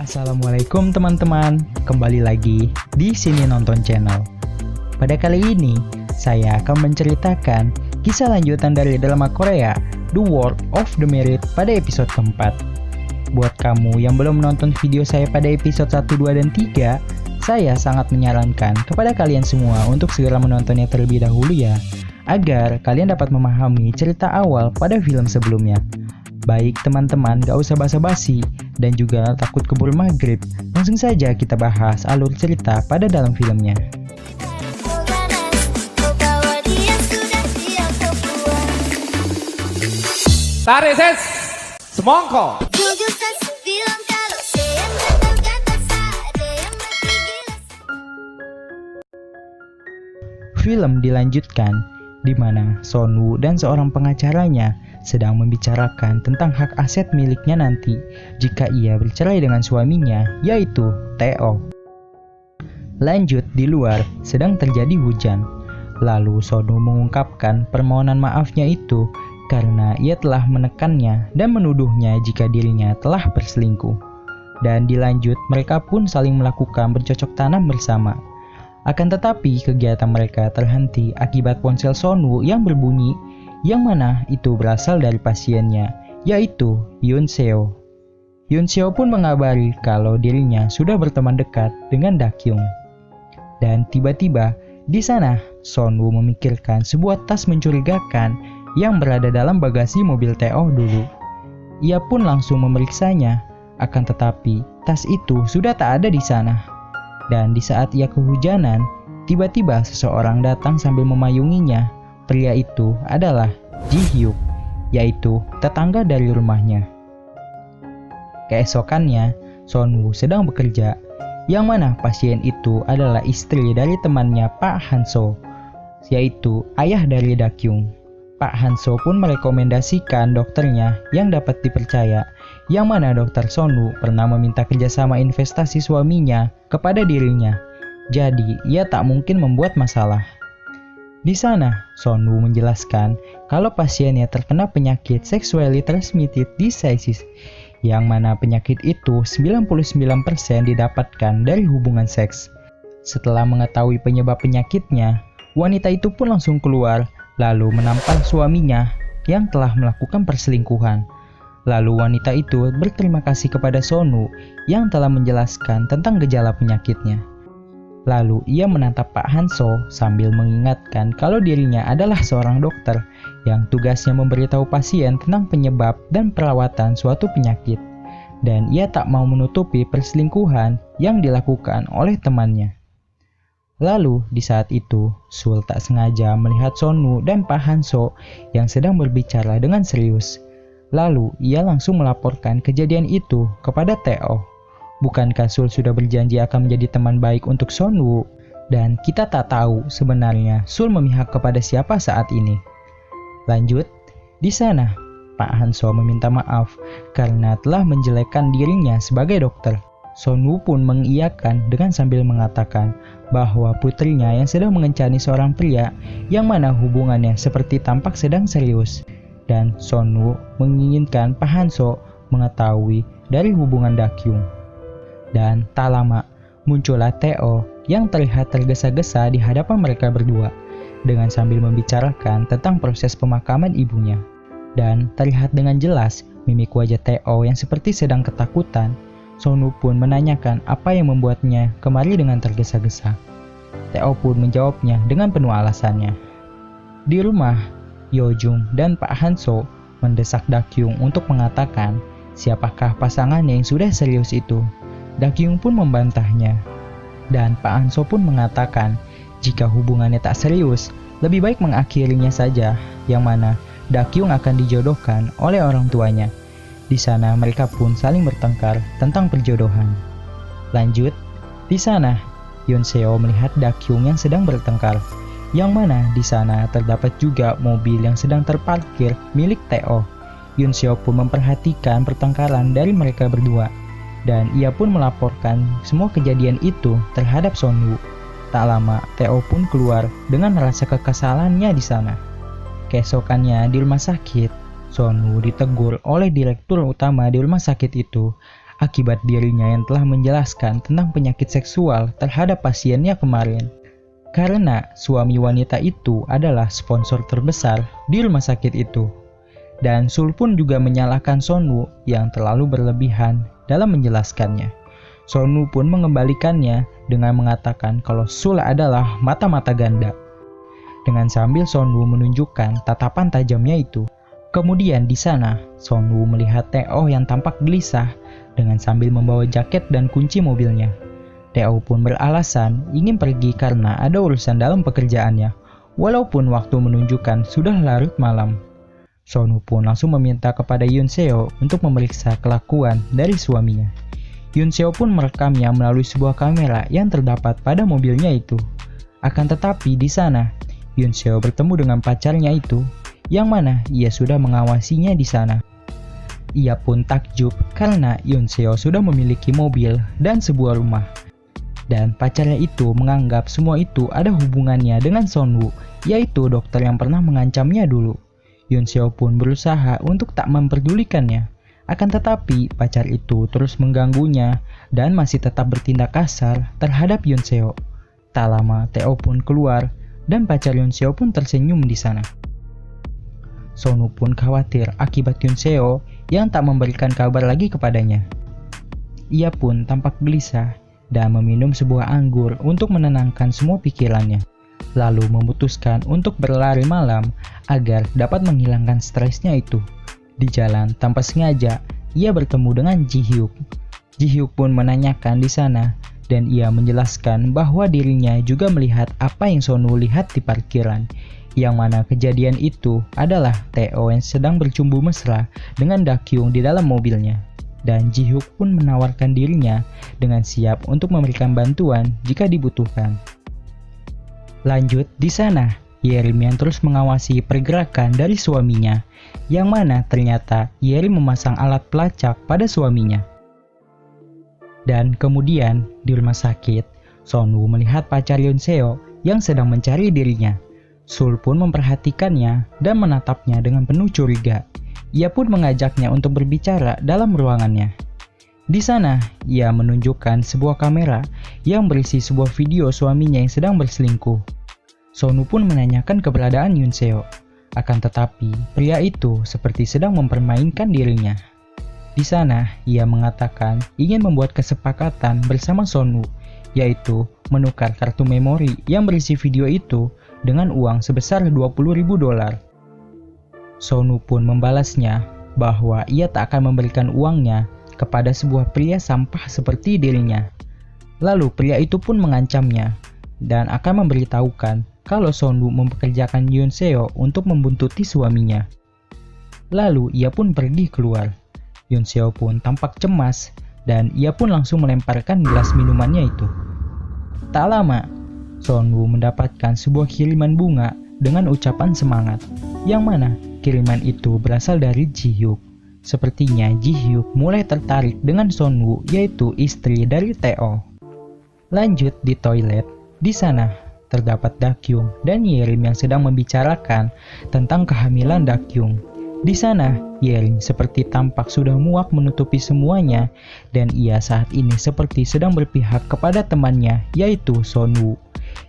Assalamualaikum teman-teman, kembali lagi di Sini Nonton Channel. Pada kali ini, saya akan menceritakan kisah lanjutan dari drama Korea The World of the Merit pada episode keempat. Buat kamu yang belum menonton video saya pada episode 1, 2, dan 3, saya sangat menyarankan kepada kalian semua untuk segera menontonnya terlebih dahulu ya, agar kalian dapat memahami cerita awal pada film sebelumnya. Baik teman-teman, gak usah basa-basi dan juga takut keburu maghrib. Langsung saja kita bahas alur cerita pada dalam filmnya. Tarik ses, semongko. Film dilanjutkan di mana Sonwoo dan seorang pengacaranya sedang membicarakan tentang hak aset miliknya nanti jika ia bercerai dengan suaminya, yaitu Tae-oh. Lanjut, di luar sedang terjadi hujan. Lalu Sonwoo mengungkapkan permohonan maafnya itu karena ia telah menekannya dan menuduhnya jika dirinya telah berselingkuh. Dan dilanjut, mereka pun saling melakukan bercocok tanam bersama. Akan tetapi kegiatan mereka terhenti akibat ponsel Sonwoo yang berbunyi, yang mana itu berasal dari pasiennya, yaitu Yoon Seo. Yoon Seo pun mengabari kalau dirinya sudah berteman dekat dengan Dakyung. Dan tiba-tiba di sana Sonwoo memikirkan sebuah tas mencurigakan yang berada dalam bagasi mobil Tae-oh dulu. Ia pun langsung memeriksanya, akan tetapi tas itu sudah tak ada di sana. Dan di saat ia kehujanan, tiba-tiba seseorang datang sambil memayunginya. Pria itu adalah Ji-hyuk, yaitu tetangga dari rumahnya. Keesokannya, Sonwoo sedang bekerja, yang mana pasien itu adalah istri dari temannya Pak Han-so, yaitu ayah dari Dakyung. Pak Han-so pun merekomendasikan dokternya yang dapat dipercaya, yang mana dokter Sonwoo pernah meminta kerjasama investasi suaminya kepada dirinya. Jadi, ia tak mungkin membuat masalah. Di sana, Sonwoo menjelaskan kalau pasiennya terkena penyakit sexually transmitted disease, yang mana penyakit itu 99% didapatkan dari hubungan seks. Setelah mengetahui penyebab penyakitnya, wanita itu pun langsung keluar, lalu menampar suaminya yang telah melakukan perselingkuhan. Lalu wanita itu berterima kasih kepada Sonwoo yang telah menjelaskan tentang gejala penyakitnya. Lalu ia menatap Pak Han-so sambil mengingatkan kalau dirinya adalah seorang dokter yang tugasnya memberitahu pasien tentang penyebab dan perawatan suatu penyakit. Dan ia tak mau menutupi perselingkuhan yang dilakukan oleh temannya. Lalu di saat itu, Sul tak sengaja melihat Sonwoo dan Pak Han-so yang sedang berbicara dengan serius. Lalu ia langsung melaporkan kejadian itu kepada Tae-oh. Bukankah Sul sudah berjanji akan menjadi teman baik untuk Sonwoo? Dan kita tak tahu sebenarnya Sul memihak kepada siapa saat ini. Lanjut, di sana Pak Han-so meminta maaf karena telah menjelekkan dirinya sebagai dokter. Sonwoo pun mengiyakan dengan sambil mengatakan bahwa putrinya yang sedang mengencani seorang pria yang mana hubungannya seperti tampak sedang serius. Dan Sonwoo menginginkan Pak Han-so mengetahui dari hubungan Dakyung. Dan tak lama, muncullah Tae-oh yang terlihat tergesa-gesa di hadapan mereka berdua, dengan sambil membicarakan tentang proses pemakaman ibunya. Dan terlihat dengan jelas mimik wajah Tae-oh yang seperti sedang ketakutan. Sonwoo pun menanyakan apa yang membuatnya kemari dengan tergesa-gesa. Tae-oh pun menjawabnya dengan penuh alasannya. Di rumah, Yo-jung dan Pak Han-so mendesak Dakyung untuk mengatakan siapakah pasangannya yang sudah serius itu. Dakyung pun membantahnya. Dan Pak Han-so pun mengatakan jika hubungannya tak serius, lebih baik mengakhirinya saja, yang mana Dakyung akan dijodohkan oleh orang tuanya. Di sana mereka pun saling bertengkar tentang perjodohan. Lanjut, di sana Yoon Seo melihat Dakyung yang sedang bertengkar, yang mana di sana terdapat juga mobil yang sedang terparkir milik Tae-oh. Yoon Seo pun memperhatikan pertengkaran dari mereka berdua. Dan ia pun melaporkan semua kejadian itu terhadap Sonwoo. Tak lama, Tae-oh pun keluar dengan rasa kekesalannya di sana. Keesokannya di rumah sakit, Sonwoo ditegur oleh direktur utama di rumah sakit itu akibat dirinya yang telah menjelaskan tentang penyakit seksual terhadap pasiennya kemarin. Karena suami wanita itu adalah sponsor terbesar di rumah sakit itu. Dan Sul pun juga menyalahkan Sonwoo yang terlalu berlebihan dalam menjelaskannya. Sonwoo pun mengembalikannya dengan mengatakan kalau Sul adalah mata-mata ganda. Dengan sambil Sonwoo menunjukkan tatapan tajamnya itu. Kemudian di sana, Sonwoo melihat Tae-oh yang tampak gelisah dengan sambil membawa jaket dan kunci mobilnya. Tae-oh pun beralasan ingin pergi karena ada urusan dalam pekerjaannya, walaupun waktu menunjukkan sudah larut malam. Sonwoo pun langsung meminta kepada Yoon Seo untuk memeriksa kelakuan dari suaminya. Yoon Seo pun merekamnya melalui sebuah kamera yang terdapat pada mobilnya itu. Akan tetapi di sana, Yoon Seo bertemu dengan pacarnya itu, yang mana ia sudah mengawasinya di sana. Ia pun takjub karena Yoon Seo sudah memiliki mobil dan sebuah rumah. Dan pacarnya itu menganggap semua itu ada hubungannya dengan Sonwoo, yaitu dokter yang pernah mengancamnya dulu. Yoon Seo pun berusaha untuk tak memperdulikannya. Akan tetapi pacar itu terus mengganggunya dan masih tetap bertindak kasar terhadap Yoon Seo. Tak lama Tae-oh pun keluar dan pacar Yoon Seo pun tersenyum di sana. Sonwoo pun khawatir akibat Yoon Seo yang tak memberikan kabar lagi kepadanya. Ia pun tampak gelisah dan meminum sebuah anggur untuk menenangkan semua pikirannya. Lalu memutuskan untuk berlari malam agar dapat menghilangkan stresnya itu. Di jalan tanpa sengaja, ia bertemu dengan Ji Hyuk. Ji Hyuk pun menanyakan di sana dan ia menjelaskan bahwa dirinya juga melihat apa yang Sonwoo lihat di parkiran, yang mana kejadian itu adalah Tae-oh yang sedang bercumbu mesra dengan Dakyung di dalam mobilnya. Dan Ji Hyuk pun menawarkan dirinya dengan siap untuk memberikan bantuan jika dibutuhkan. Lanjut di sana, Yerim yang terus mengawasi pergerakan dari suaminya, yang mana ternyata Yerim memasang alat pelacak pada suaminya. Dan kemudian di rumah sakit, Sonwoo melihat pacar Yoon Seo yang sedang mencari dirinya. Sul pun memperhatikannya dan menatapnya dengan penuh curiga. Ia pun mengajaknya untuk berbicara dalam ruangannya. Di sana, ia menunjukkan sebuah kamera yang berisi sebuah video suaminya yang sedang berselingkuh. Sonwoo pun menanyakan keberadaan Yoon Seo. Akan tetapi, pria itu seperti sedang mempermainkan dirinya. Di sana, ia mengatakan ingin membuat kesepakatan bersama Sonwoo, yaitu menukar kartu memori yang berisi video itu dengan uang sebesar $20.000. Sonwoo pun membalasnya bahwa ia tak akan memberikan uangnya kepada sebuah pria sampah seperti dirinya. Lalu pria itu pun mengancamnya dan akan memberitahukan kalau Sonwoo mempekerjakan Yoon Seo untuk membuntuti suaminya. Lalu ia pun pergi keluar. Yoon Seo pun tampak cemas dan ia pun langsung melemparkan gelas minumannya itu. Tak lama, Sonwoo mendapatkan sebuah kiriman bunga dengan ucapan semangat, yang mana kiriman itu berasal dari Ji Hyuk. Sepertinya Ji Hyuk mulai tertarik dengan Sonwoo, yaitu istri dari Tae-oh. Lanjut di toilet, di sana terdapat Dakyung dan Yerim yang sedang membicarakan tentang kehamilan Dakyung. Di sana, Yerim seperti tampak sudah muak menutupi semuanya dan ia saat ini seperti sedang berpihak kepada temannya, yaitu Sonwoo.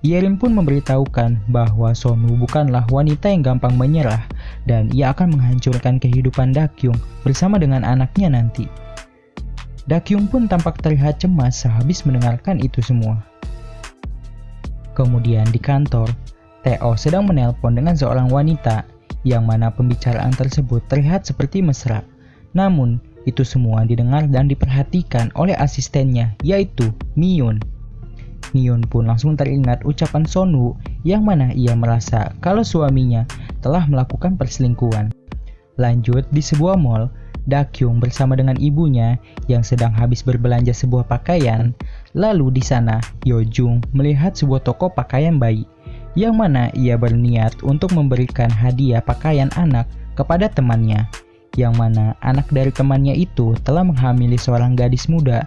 Yerim pun memberitahukan bahwa Sonwoo bukanlah wanita yang gampang menyerah dan ia akan menghancurkan kehidupan Dakyung bersama dengan anaknya nanti. Dakyung pun tampak terlihat cemas sehabis mendengarkan itu semua. Kemudian di kantor, Tae-oh sedang menelpon dengan seorang wanita, yang mana pembicaraan tersebut terlihat seperti mesra. Namun, itu semua didengar dan diperhatikan oleh asistennya, yaitu Miyun. Miyun pun langsung teringat ucapan Sonwoo, yang mana ia merasa kalau suaminya telah melakukan perselingkuhan. Lanjut di sebuah mall, Dakyung bersama dengan ibunya yang sedang habis berbelanja sebuah pakaian. Lalu di sana, Yojung melihat sebuah toko pakaian bayi, yang mana ia berniat untuk memberikan hadiah pakaian anak kepada temannya, yang mana anak dari temannya itu telah menghamili seorang gadis muda,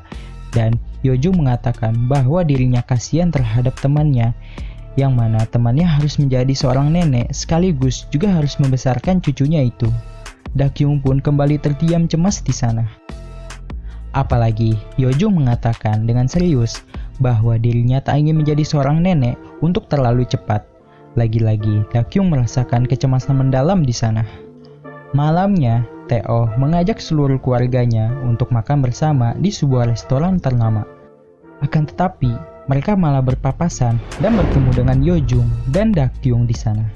dan Yojung mengatakan bahwa dirinya kasihan terhadap temannya, yang mana temannya harus menjadi seorang nenek sekaligus juga harus membesarkan cucunya itu. Dakyung pun kembali terdiam cemas di sana. Apalagi Yojung mengatakan dengan serius bahwa dirinya tak ingin menjadi seorang nenek untuk terlalu cepat. Lagi-lagi Dakyung merasakan kecemasan mendalam di sana. Malamnya, Tae-oh mengajak seluruh keluarganya untuk makan bersama di sebuah restoran ternama. Akan tetapi, mereka malah berpapasan dan bertemu dengan Yojung dan Dakyung di sana.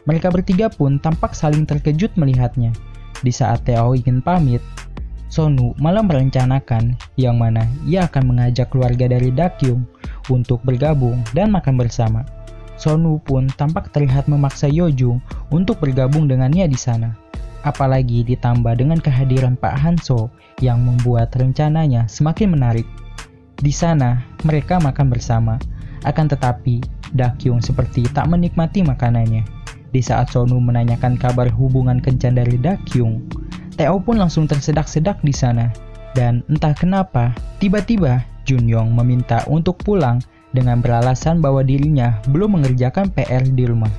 Mereka bertiga pun tampak saling terkejut melihatnya. Di saat Tae-oh ingin pamit, Sonu malah merencanakan yang mana ia akan mengajak keluarga dari Dakyung untuk bergabung dan makan bersama. Sonu pun tampak terlihat memaksa Yojung untuk bergabung dengannya di sana. Apalagi ditambah dengan kehadiran Pak Hanso yang membuat rencananya semakin menarik. Di sana, mereka makan bersama. Akan tetapi, Dakyung seperti tak menikmati makanannya. Di saat Sonu menanyakan kabar hubungan kencan dari Dakyung, Tae-oh pun langsung tersedak-sedak di sana. Dan entah kenapa, tiba-tiba Junyong meminta untuk pulang dengan beralasan bahwa dirinya belum mengerjakan PR di rumah.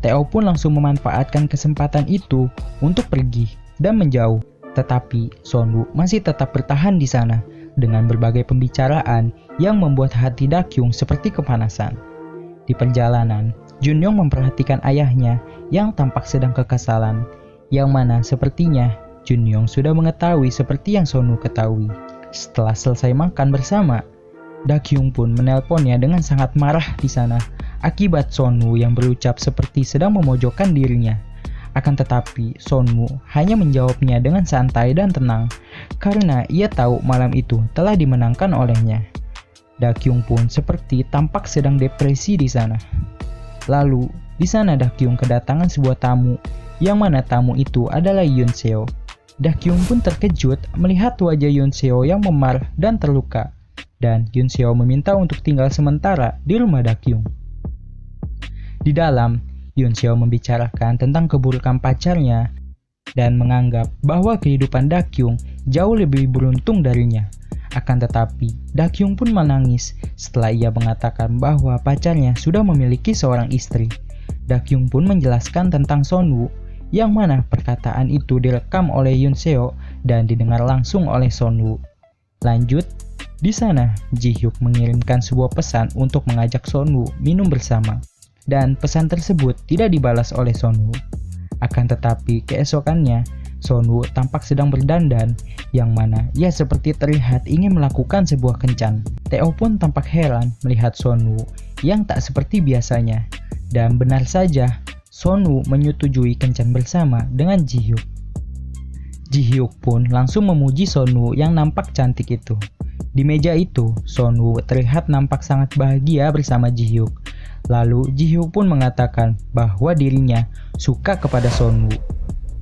Tae-oh pun langsung memanfaatkan kesempatan itu untuk pergi dan menjauh. Tetapi Sonu masih tetap bertahan di sana dengan berbagai pembicaraan yang membuat hati Dakyung seperti kepanasan. Di perjalanan, Junyong memperhatikan ayahnya yang tampak sedang kekesalan, yang mana sepertinya Junyong sudah mengetahui seperti yang Sonu ketahui. Setelah selesai makan bersama, Dakyung pun menelponnya dengan sangat marah di sana akibat Sonu yang berucap seperti sedang memojokkan dirinya. Akan tetapi Sonu hanya menjawabnya dengan santai dan tenang karena ia tahu malam itu telah dimenangkan olehnya. Dakyung pun seperti tampak sedang depresi di sana. Lalu di sana Dakyung kedatangan sebuah tamu yang mana tamu itu adalah Yoon Seo. Dakyung pun terkejut melihat wajah Yoon Seo yang memar dan terluka. Dan Yoon Seo meminta untuk tinggal sementara di rumah Dakyung. Di dalam, Yoon Seo membicarakan tentang keburukan pacarnya dan menganggap bahwa kehidupan Dakyung jauh lebih beruntung darinya. Akan tetapi, Dakyung pun menangis setelah ia mengatakan bahwa pacarnya sudah memiliki seorang istri. Dakyung pun menjelaskan tentang Sonu, yang mana perkataan itu direkam oleh Yoon Seo dan didengar langsung oleh Sonu. Lanjut, di sana, Ji-hyuk mengirimkan sebuah pesan untuk mengajak Sonu minum bersama. Dan pesan tersebut tidak dibalas oleh Sonu. Akan tetapi keesokannya, Sonu tampak sedang berdandan, yang mana ia seperti terlihat ingin melakukan sebuah kencan. Tae-oh pun tampak heran melihat Sonu yang tak seperti biasanya. Dan benar saja, Sonu menyetujui kencan bersama dengan Ji-hyuk. Ji-hyuk pun langsung memuji Sonu yang nampak cantik itu. Di meja itu, Sonu terlihat nampak sangat bahagia bersama Ji-hyuk. Lalu Ji-hyuk pun mengatakan bahwa dirinya suka kepada Sonu.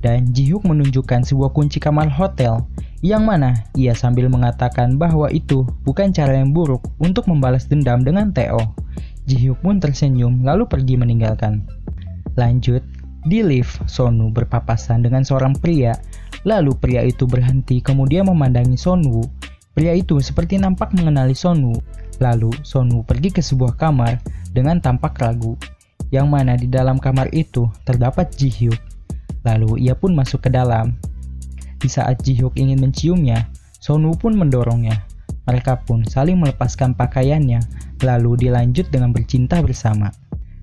Dan Ji-hyuk menunjukkan sebuah kunci kamar hotel, yang mana ia sambil mengatakan bahwa itu bukan cara yang buruk untuk membalas dendam dengan Tae-oh. Ji-hyuk pun tersenyum lalu pergi meninggalkan. Lanjut, di lift, Sonu berpapasan dengan seorang pria. Lalu pria itu berhenti kemudian memandangi Sonu. Pria itu seperti nampak mengenali Sonu. Lalu Sonu pergi ke sebuah kamar dengan tampak ragu, yang mana di dalam kamar itu terdapat Ji-hyuk. Lalu ia pun masuk ke dalam. Di saat Ji-hyuk ingin menciumnya, Sonu pun mendorongnya. Mereka pun saling melepaskan pakaiannya, lalu dilanjut dengan bercinta bersama.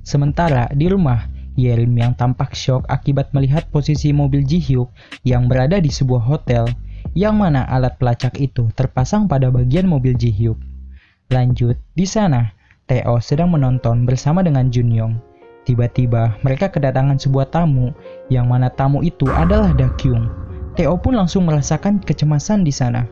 Sementara di rumah, Yerim yang tampak syok akibat melihat posisi mobil Ji-hyuk yang berada di sebuah hotel, yang mana alat pelacak itu terpasang pada bagian mobil Ji-hyuk. Lanjut, di sana, Tae-oh sedang menonton bersama dengan Junyong. Tiba-tiba mereka kedatangan sebuah tamu, yang mana tamu itu adalah Dakyung. Tae-oh pun langsung merasakan kecemasan di sana.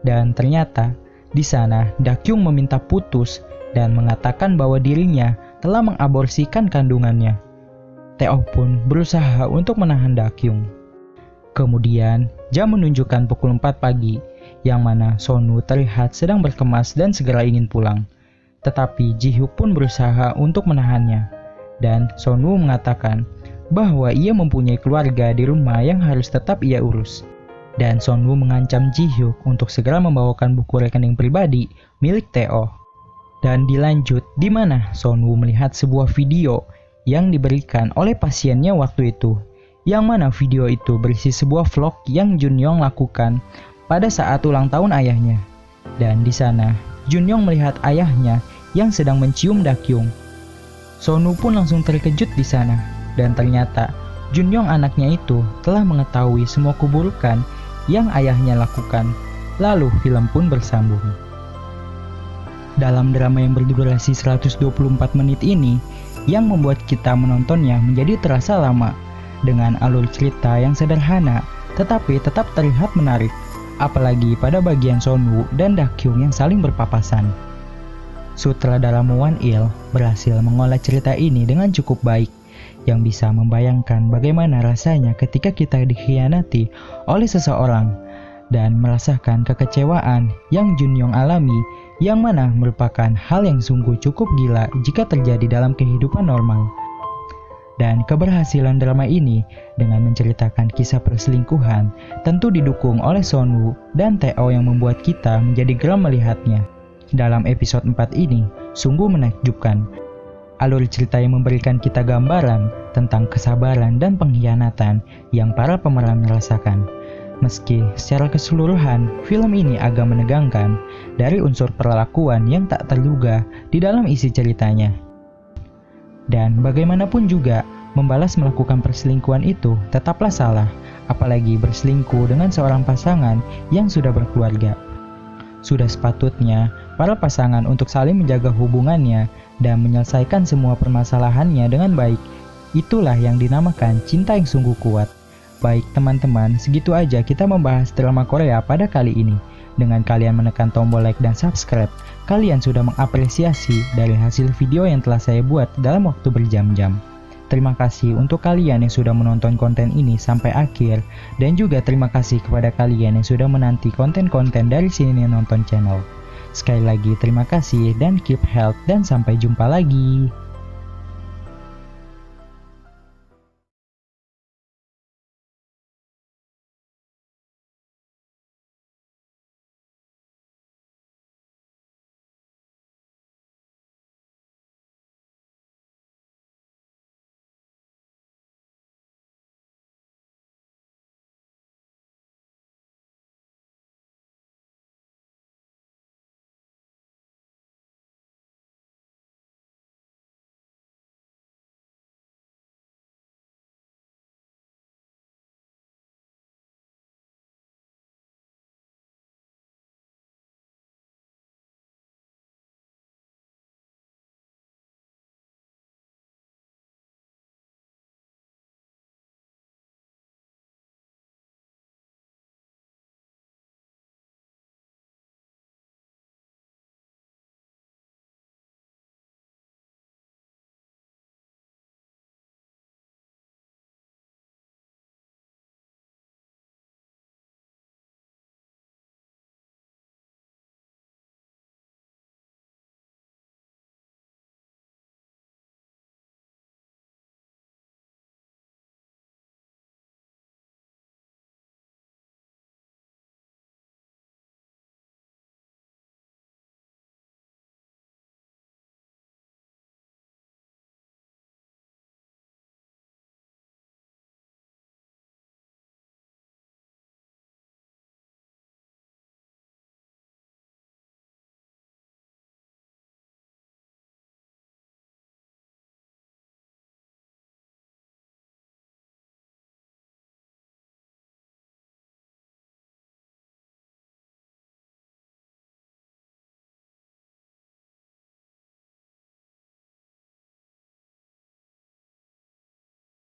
Dan ternyata, di sana Dakyung meminta putus dan mengatakan bahwa dirinya telah mengaborsikan kandungannya. Tae-oh pun berusaha untuk menahan Dakyung. Kemudian, jam menunjukkan pukul 4 pagi, yang mana Sonu terlihat sedang berkemas dan segera ingin pulang. Tetapi Ji-hyuk pun berusaha untuk menahannya. Dan Sonu mengatakan bahwa ia mempunyai keluarga di rumah yang harus tetap ia urus. Dan Sonu mengancam Ji-hyuk untuk segera membawakan buku rekening pribadi milik Tae-oh. Dan dilanjut di mana Sonu melihat sebuah video yang diberikan oleh pasiennya waktu itu, yang mana video itu berisi sebuah vlog yang Junyong lakukan pada saat ulang tahun ayahnya. Dan di sana, Junyoung melihat ayahnya yang sedang mencium Dakyung. Sonu pun langsung terkejut di sana, dan ternyata Junyoung anaknya itu telah mengetahui semua keburukan yang ayahnya lakukan. Lalu film pun bersambung. Dalam drama yang berdurasi 124 menit ini, yang membuat kita menontonnya menjadi terasa lama, dengan alur cerita yang sederhana tetapi tetap terlihat menarik, apalagi pada bagian Sonu dan Dakyung yang saling berpapasan. Sutradara Mo Wan-il berhasil mengolah cerita ini dengan cukup baik, yang bisa membayangkan bagaimana rasanya ketika kita dikhianati oleh seseorang dan merasakan kekecewaan yang Junyoung alami, yang mana merupakan hal yang sungguh cukup gila jika terjadi dalam kehidupan normal. Dan keberhasilan drama ini dengan menceritakan kisah perselingkuhan tentu didukung oleh Sonu dan Tae-oh yang membuat kita menjadi geram melihatnya. Dalam episode 4 ini sungguh menakjubkan. Alur cerita yang memberikan kita gambaran tentang kesabaran dan pengkhianatan yang para pemeran rasakan. Meski secara keseluruhan film ini agak menegangkan dari unsur perlakuan yang tak terduga di dalam isi ceritanya. Dan bagaimanapun juga, membalas melakukan perselingkuhan itu tetaplah salah, apalagi berselingkuh dengan seorang pasangan yang sudah berkeluarga. Sudah sepatutnya para pasangan untuk saling menjaga hubungannya dan menyelesaikan semua permasalahannya dengan baik. Itulah yang dinamakan cinta yang sungguh kuat. Baik teman-teman, segitu aja kita membahas drama Korea pada kali ini. Dengan kalian menekan tombol like dan subscribe, kalian sudah mengapresiasi dari hasil video yang telah saya buat dalam waktu berjam-jam. Terima kasih untuk kalian yang sudah menonton konten ini sampai akhir, dan juga terima kasih kepada kalian yang sudah menanti konten-konten dari Sini Nonton Channel. Sekali lagi terima kasih dan keep health dan sampai jumpa lagi.